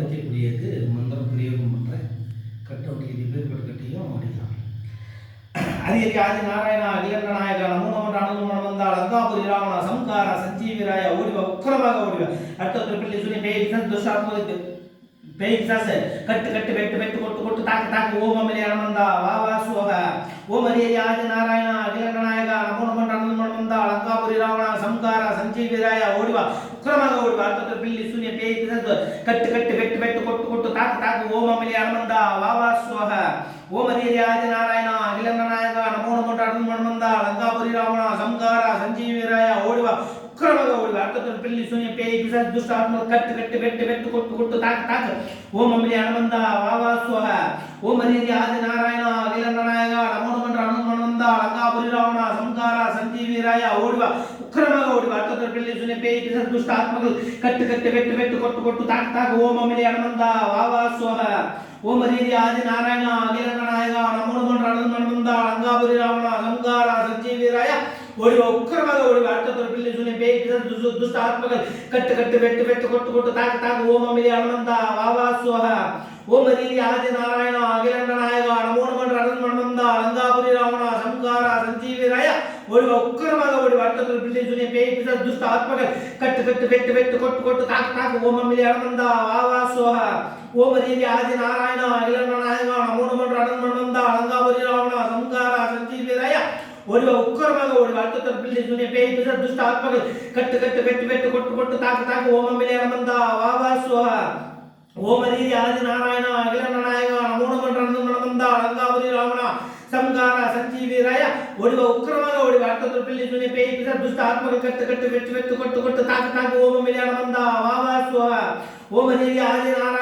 அடிக்கக்கூடியது மந்திரம் பிரயோகம் பண்ணுறேன். கட்டை ஒட்டிக்கிது, பேர்பட்டு கட்டியும் அடிக்கலாம். அதிகரி ஆதி நாராயணா அகிலண்ட நாயகா நமோ நம அனுமணம் வந்தால் அங்காபுரி ராவணா சம்காரா சஞ்சீவிராய ஓடிவா உக்கிரமாக ஓடிவா. அடுத்த பிள்ளை சொல்லி பேய் துஷாத்மதுக்கு பேய் பிசாசு கட்டு கட்டு வெட்டு வெட்டு கொட்டு கொட்டு தாக்கு தாக்கு ஓம் அமலி அனமந்தா வா வா சுவக ஓம் அதிகரி ஆதி நாராயணா அகிலண்ட நாயகா நமோ நம அனுமணம் வந்தால் அங்காபுரி ராவணா சம்காரா சஞ்சீவிராய ஓடிவா உக்கிரமாக ஓடிவா. அடுத்த பிள்ளை சொல்லி பேய் பிசாசு கட்டு கட்டு வெட்டு வெட்டு கொட்டு கொட்டு தாக்கு தாக்கு ஓம் அமலி அனமந்தா வா வா சுவக ஓம் அதிகரி ஆதி நாராயணா அகிலண்ட நாயகா நமோ நம அனுமணம் வந்தால் அங்காபுரி ராவணா சம்காரா சஞ்சீவிராய ஓடிவா உக்கிரமாக ஓடிவா. அடுத்த பிள்ளை சொல்லி பேய் பிசாசு துஷ்ட ஆத்மா கட்டு கட்டு வெட்டு வெட்டு கொட்டு கொட்டு தாக்கு தாக்கு ஓம் அமலி அனமந்தா வா வா சுவக ஓம் அதிகரி ஆதி நாராயணா அகிலண்ட நாயகா நமோ நம அனுமணம் வந்தால் அங்காபுரி ராவணா சம்காரா சஞ்சீவிராய ஓடிவா உக்கிரமாக ஓடிவா. அடுத்த பிள்ளை சொல்லி பேய் பிசாசு துஷ்ட ஆத்மாக்கள் கட்டு கட்டு வெட்டு வெட்டு கொட்டு கொட்டு தாக்கு தாக்கு ஓம் அமலி அனமந்தா வா வா சுவக ஓம் அதிகரி ஆதி நாராயணா அகிலண்ட நாயகா நமோ நம அனுமணம் வந்தால் அங்காபுரி ராவணா சம்காரா சஞ்சீவிராய ஓடிவா உக்கிரமாக ஓடிவா. அடுத்த பிள்ளை சொல்லி பேய் பிசாசு துஷ்ட ஆத்மாக்கள் கட்டு கட்டு வெட்டு வெட்டு கொட்டு கொட்டு தாக்கு தாக்கு ஓம் அமலி அனமந்தா வா வா சுவக ஓம் அதிகரி ஆதி நாராயணா அகிலண்ட நாயகா நமோ நம அனுமணம் வந்தால் அங்காபுரி ராவணா சம்காரா சஞ்சீவிராய ஓடிவா உக்கிரமாக ஓடிவா. அடுத்த பிள்ளை சொல்லி பேய் பிசாசு துஷ்ட ஆத்மாக்கள் கட்டு கட்டு வெட்டு வெட்டு கொட்டு கொட்டு தாக்கு தாக்கு ஓம் அமலி அனமந்தா வா வா சுவக ஓம் அதிகரி ஆதி நாராயணா அகிலண்ட நாயகா நமோ நம அனுமணம் வந்தால் அங்காபுரி ராவணா சம்காரா சஞ்சீவிராய ஓடிவா உக்கிரமாக ஓடிவா. அடுத்த பிள்ளை சொல்லி பேய் பிசாசு துஷ்ட ஆத்மாக்கள் கட்டு கட்டு வெட்டு வெட்டு கொட்டு கொட்டு தாக்கு தாக்கு ஓம் அமலி அனமந்தா வா வா சுவக ஓம் அதிகரி ஆதி நாராயணா அகிலண்ட நாயகா நமோ நம அனுமணம் வந்தால் அங்காபுரி ராவணா சம்காரா சஞ்சீவிராய ஓடிவா உக்கிரமாக ஓடிவா. அடுத்த பிள்ளை சொல்லி பேய் பிசாசு துஷ்ட ஆத்மாக்கள் கட்டு கட்டு வெட்டு வெட்டு கொட்டு கொட்டு தாக்கு தாக்கு ஓம் அமலி அனமந்தா வா வா சுவக ஓம் அதிகரி ஆதி நாராயணா